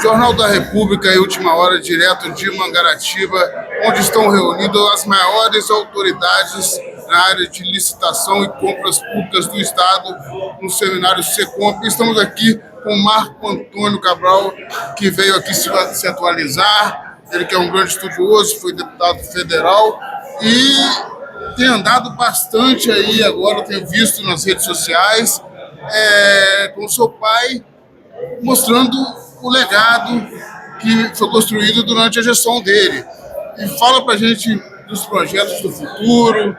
Jornal da República e Última Hora, direto de Mangaratiba, onde estão reunidas as maiores autoridades na área de licitação e compras públicas do Estado, no seminário Secomp. Estamos aqui com Marco Antônio Cabral, que veio aqui se atualizar. Ele que é um grande estudioso, foi deputado federal e tem andado bastante aí agora, tenho visto nas redes sociais, com seu pai, mostrando o legado que foi construído durante a gestão dele. E fala para a gente dos projetos do futuro,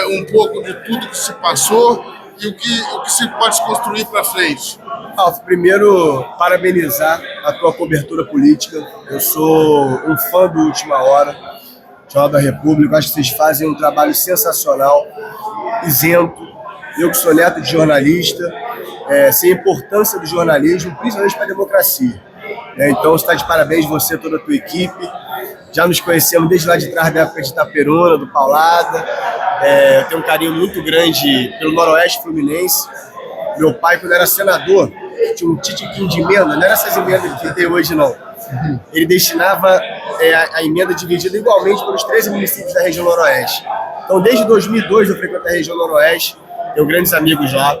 um pouco de tudo que se passou e o que se pode construir para frente. Ralf, primeiro, parabenizar a tua cobertura política. Eu sou um fã do Última Hora, Jornal da República. Acho que vocês fazem um trabalho sensacional, isento. Eu que sou neto de jornalista, sei a importância do jornalismo, principalmente para a democracia. Então, está de parabéns você e toda a tua equipe. Já nos conhecemos desde lá de trás, da época de Itaperuna, do Paulada. Eu tenho um carinho muito grande pelo Noroeste Fluminense. Meu pai, quando era senador, tinha um titiquinho de emenda, não era essas emendas que tem hoje, não. Ele destinava a emenda dividida igualmente pelos 13 municípios da região Noroeste. Então, desde 2002 eu frequento a região Noroeste, tenho grandes amigos lá.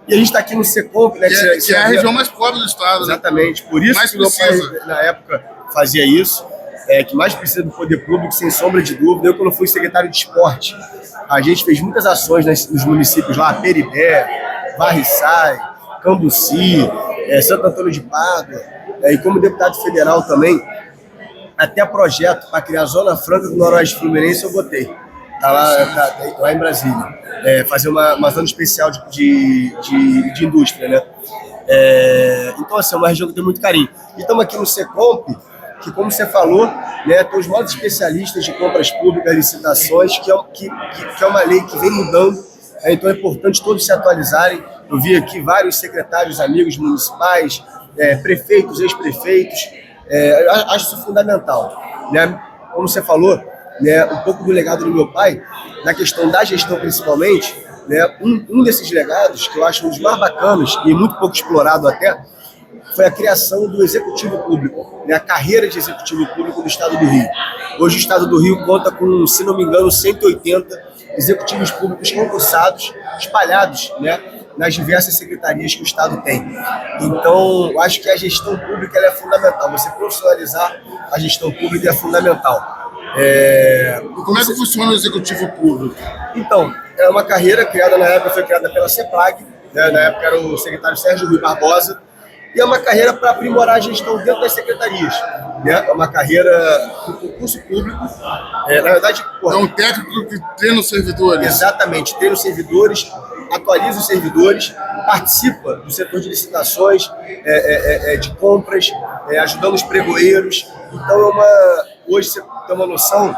E a gente está aqui no Secomp, né? Que é a região mais pobre do estado. Exatamente. Por isso que meu pai, na época, fazia isso. Que mais precisa do poder público, sem sombra de dúvida. Eu, quando fui secretário de esporte, a gente fez muitas ações nos municípios lá, Peribé, Varriçai, Cambuci, Santo Antônio de Pádua. E como deputado federal também, até projeto para criar a Zona Franca do Noroeste Fluminense eu botei. Tá lá em Brasília. Fazer uma zona especial de indústria, né? Então, assim, é uma região que tem muito carinho. E estamos aqui no Secomp, que, como você falou, né, tem os maiores especialistas de compras públicas, licitações, que é uma lei que vem mudando. Então é importante todos se atualizarem. Eu vi aqui vários secretários, amigos municipais, prefeitos, ex-prefeitos. Acho isso fundamental, né? Como você falou, né, um pouco do legado do meu pai, na questão da gestão principalmente, né, um desses legados, que eu acho um dos mais bacanas e muito pouco explorado até, foi a criação do Executivo Público, né, a carreira de Executivo Público do Estado do Rio. Hoje o Estado do Rio conta com, se não me engano, 180 executivos públicos concursados, espalhados, né, nas diversas secretarias que o Estado tem. Então, acho que a gestão pública ela é fundamental. Você profissionalizar a gestão pública é fundamental. Como é que funciona o Executivo Público? Então, é uma carreira criada na época, foi criada pela CEPLAG, né? Na época era o secretário Sérgio Rui Barbosa, e é uma carreira para aprimorar a gestão dentro das secretarias. Né? É uma carreira do concurso público. Na verdade, é um técnico que treina os servidores. Exatamente, treina os servidores, atualiza os servidores, participa do setor de licitações, de compras, ajudando os pregoeiros. Então, hoje você tem uma noção,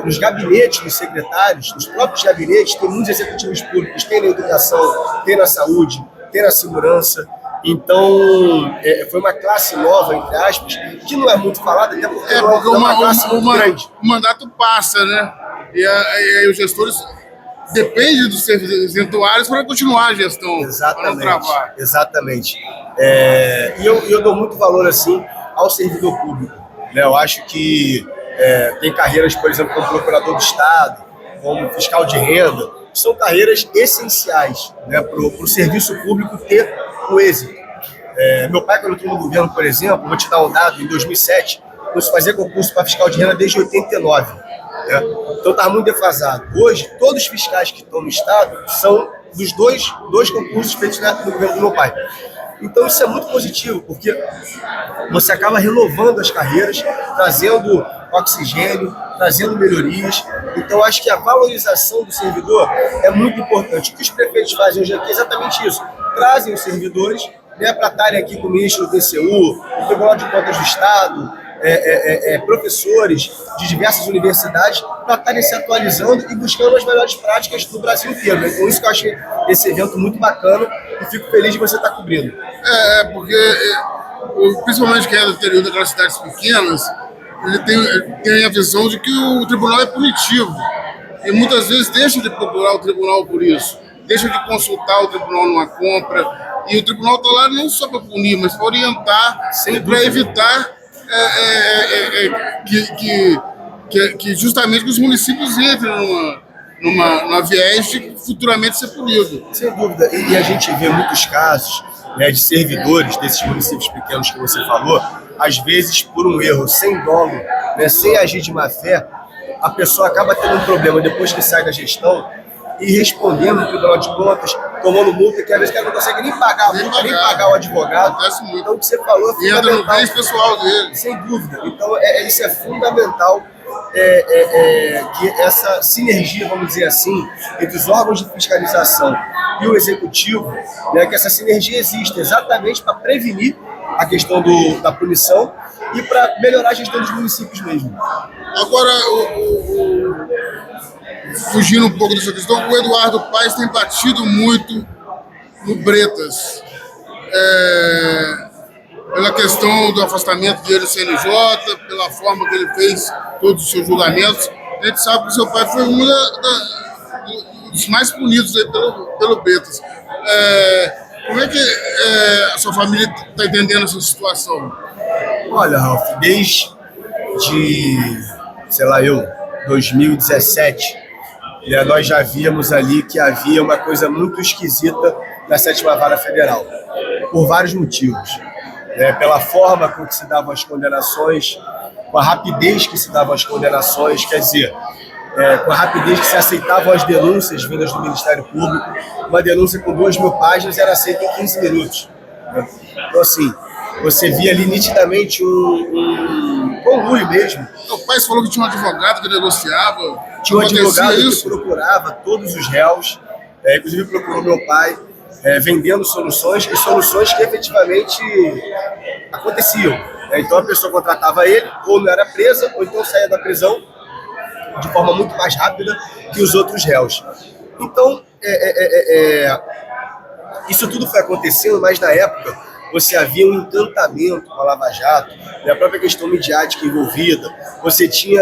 nos gabinetes dos secretários, nos próprios gabinetes, tem muitos executivos públicos, tem na educação, tem na saúde, tem na segurança. Então, foi uma classe nova, entre aspas, que não é muito falada, até porque não é uma classe muito grande. O mandato passa, né? E aí os gestores dependem dos eventuários para continuar a gestão, para não travar. Exatamente. E eu dou muito valor, assim, ao servidor público. Né? Eu acho que tem carreiras, por exemplo, como procurador do Estado, como fiscal de renda, que são carreiras essenciais, né, para o serviço público ter o êxito. Meu pai, quando entrou no governo, por exemplo, vou te dar um dado, em 2007, não se fazia concurso para fiscal de renda desde 89. Né? Então estava muito defasado. Hoje, todos os fiscais que estão no Estado são dos dois concursos feitos no governo do meu pai. Então isso é muito positivo, porque você acaba renovando as carreiras, trazendo oxigênio, trazendo melhorias. Então acho que a valorização do servidor é muito importante. O que os prefeitos fazem hoje aqui é exatamente isso. Trazem os servidores, né, para estarem aqui com o ministro do TCU, o Tribunal de Contas do Estado, professores de diversas universidades, para estarem se atualizando e buscando as melhores práticas do Brasil inteiro. Né? Então isso que eu achei esse evento muito bacana e fico feliz de você estar cobrindo. Porque principalmente quem é do interior daquelas cidades pequenas, ele tem a visão de que o tribunal é punitivo e muitas vezes deixa de procurar o tribunal por isso, deixa de consultar o tribunal numa compra, E o tribunal está lá não só para punir, mas para orientar e para evitar que justamente que os municípios entrem numa viés de futuramente ser punido. Sem dúvida. E a gente vê muitos casos, né, de servidores desses municípios pequenos que você falou, às vezes por um erro sem dolo, né, sem agir de má fé, a pessoa acaba tendo um problema depois que sai da gestão e respondendo no Tribunal de Contas, tomando multa, que às vezes o cara não consegue nem pagar a multa, nem pagar o advogado. Então o que você falou é fundamental. Entra no bem pessoal dele. Sem dúvida. Então isso é fundamental, que essa sinergia, vamos dizer assim, entre os órgãos de fiscalização e o executivo, né, que essa sinergia existe exatamente para prevenir a questão da punição e para melhorar a gestão dos municípios mesmo. Agora, fugindo um pouco dessa questão, o Eduardo Paes tem batido muito no Bretas, pela questão do afastamento dele do CNJ, pela forma que ele fez todos os seus julgamentos. A gente sabe que o seu pai foi um dos mais punidos aí pelo Bretas. Como é que a sua família está entendendo essa situação? Olha, Ralf, desde, sei lá, 2017, nós já víamos ali que havia uma coisa muito esquisita na 7ª Vara Federal, por vários motivos. Pela forma com que se davam as condenações, com a rapidez que se davam as condenações, quer dizer, com a rapidez que se aceitavam as denúncias vindas do Ministério Público. Uma denúncia com 2.000 páginas era aceita em 15 minutos. Então, assim, você via ali nitidamente um conluio mesmo. O Paes falou que tinha um advogado que negociava. Tinha um advogado que procurava todos os réus, inclusive procurou meu pai, vendendo soluções, e soluções que efetivamente aconteciam. Então a pessoa contratava ele, ou não era presa, ou então saía da prisão de forma muito mais rápida que os outros réus. Então, isso tudo foi acontecendo, mas na época você havia um encantamento com a Lava Jato, a própria questão midiática envolvida, você tinha,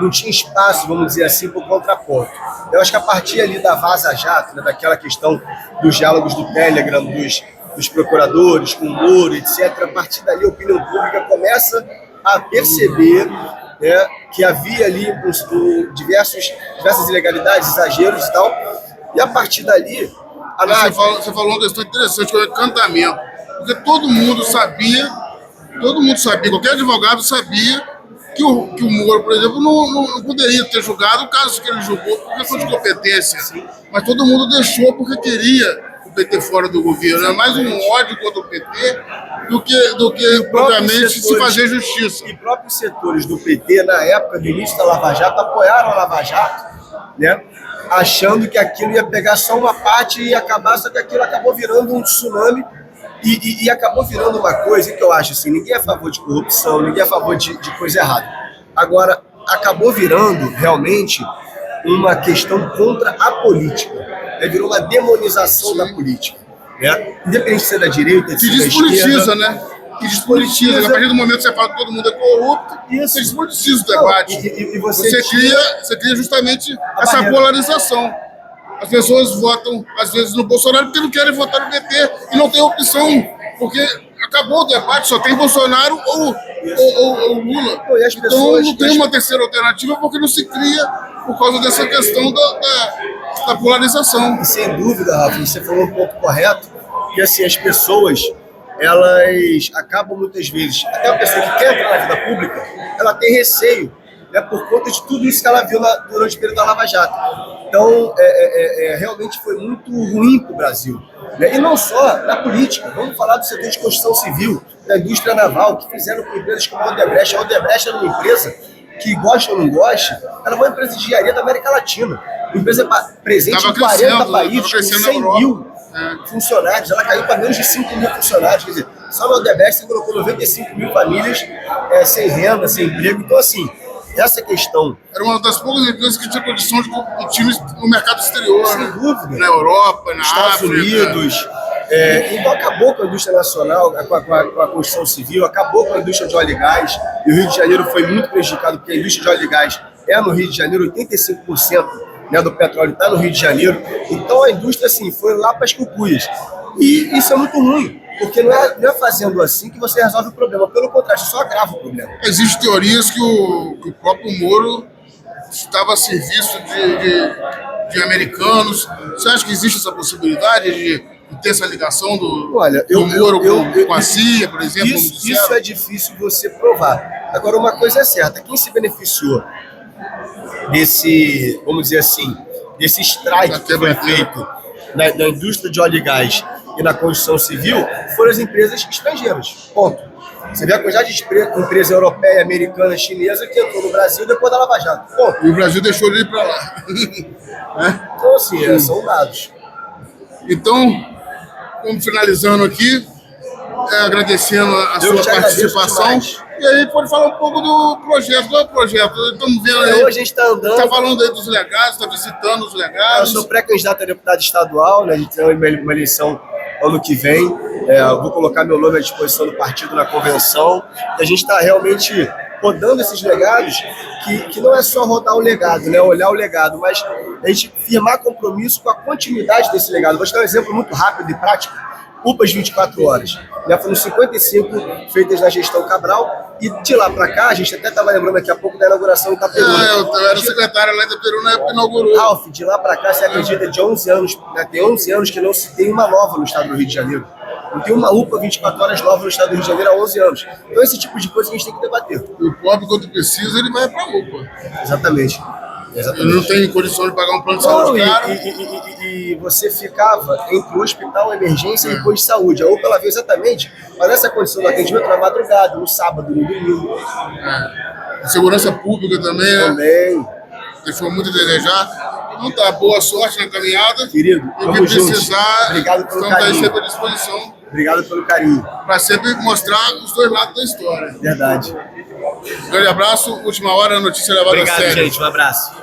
não tinha espaço, vamos dizer assim, para o contraponto. Eu acho que a partir ali da Vaza Jato, daquela questão dos diálogos do Telegram, dos procuradores com o Moro, etc., a partir dali a opinião pública começa a perceber, que havia ali diversas ilegalidades, exageros e tal, e a partir dali... Você falou uma questão interessante, que é o encantamento, porque todo mundo sabia, qualquer advogado sabia que o Moro, por exemplo, não poderia ter julgado o caso que ele julgou por questão de competência, mas todo mundo deixou porque queria o PT fora do governo. É mais um ódio contra o PT do que propriamente se fazer justiça. E próprios setores do PT, na época do início da Lava Jato, apoiaram a Lava Jato, achando que aquilo ia pegar só uma parte e acabar, só que aquilo acabou virando um tsunami e acabou virando uma coisa que eu acho assim, ninguém é a favor de corrupção, ninguém é a favor de coisa errada. Agora, acabou virando realmente uma questão contra a política. Virou uma demonização da política. Independente de ser da direita, de ser da esquerda. Que despolitiza. A partir do momento que você fala que todo mundo é corrupto, você despolitiza o debate. E você cria justamente essa polarização. As pessoas votam, às vezes, no Bolsonaro porque não querem votar no PT e não tem opção, porque acabou o debate, só tem Bolsonaro ou Lula. Então não tem uma terceira alternativa porque não se cria por causa dessa questão da polarização. E sem dúvida, Rafa, você falou um ponto correto, que assim, as pessoas, elas acabam muitas vezes, até a pessoa que quer entrar na vida pública, ela tem receio, por conta de tudo isso que ela viu durante o período da Lava Jato. Então, realmente foi muito ruim para o Brasil. E não só na política, vamos falar do setor de construção civil, da indústria naval, que fizeram com empresas como a Odebrecht. A Odebrecht era uma empresa que, goste ou não goste, era uma empresa de engenharia da América Latina. Uma empresa presente em 40 países, com 100 mil funcionários. Ela caiu para menos de 5 mil funcionários. Quer dizer, só na Odebrecht você colocou 95 mil famílias sem renda, sem emprego. Então, assim, essa questão... Era uma das poucas empresas que tinha condição de competir no mercado exterior. Sem dúvida. Na Europa, na Estados África. Unidos. Então acabou com a indústria nacional, com a construção civil, acabou com a indústria de óleo e gás. E o Rio de Janeiro foi muito prejudicado, porque a indústria de óleo e gás no Rio de Janeiro, 85% do petróleo está no Rio de Janeiro. Então a indústria assim, foi lá para as cucuias. E isso é muito ruim, porque não é fazendo assim que você resolve o problema. Pelo contrário, você só agrava o problema. Existem teorias que o próprio Moro estava a serviço de americanos. Você acha que existe essa possibilidade de ter essa ligação do Moro com a CIA, por exemplo? Isso é difícil você provar. Agora, uma coisa é certa, quem se beneficiou desse, vamos dizer assim, desse strike que foi feito na indústria de óleo e gás e na construção civil foram as empresas estrangeiras. Ponto. Você vê a quantidade de empresa europeia, americana, chinesa que entrou no Brasil depois da Lava Jato. Ponto. E o Brasil deixou ele ir para lá. Então, assim, são dados. Então, vamos finalizando aqui, agradecendo a sua participação. E aí pode falar um pouco do projeto. Qual é o projeto? Estamos vendo aí. Hoje a gente está andando. Está falando aí dos legados, está visitando os legados. Eu sou pré-candidato a deputado estadual, né? A gente tem uma eleição ano que vem. Eu vou colocar meu nome à disposição do partido na convenção. E a gente está realmente rodando esses legados, que não é só rodar o legado, né? Olhar o legado, mas a gente firmar compromisso com a continuidade desse legado. Vou te dar um exemplo muito rápido e prático. UPAs 24 horas. Já foram 55 feitas na gestão Cabral, e de lá para cá, a gente até estava lembrando daqui a pouco da inauguração do Itaperuna. Eu era secretário lá em Itaperuna na época que inaugurou. Ralf, de lá para cá, você acredita, de 11 anos, né? Tem 11 anos que não se tem uma nova no estado do Rio de Janeiro. Não tem uma UPA 24 horas nova no estado do Rio de Janeiro há 11 anos. Então esse tipo de coisa que a gente tem que debater. E o pobre, quando precisa, ele vai para a UPA. Exatamente. Ele não tem condição de pagar um plano de saúde caro. E você ficava entre o hospital, emergência e depois de saúde. A UPA ela veio exatamente para essa condição do atendimento na madrugada, no sábado, no domingo. Segurança pública também, né? Também. Deixou muito a desejar. Então tá, boa sorte na caminhada. Querido, e o que precisar, obrigado pelo estamos carinho. aí sempre à disposição. Obrigado pelo carinho. Para sempre mostrar os dois lados da história. Verdade. Grande abraço, última hora, a notícia levada a sério. Obrigado, gente. Um abraço.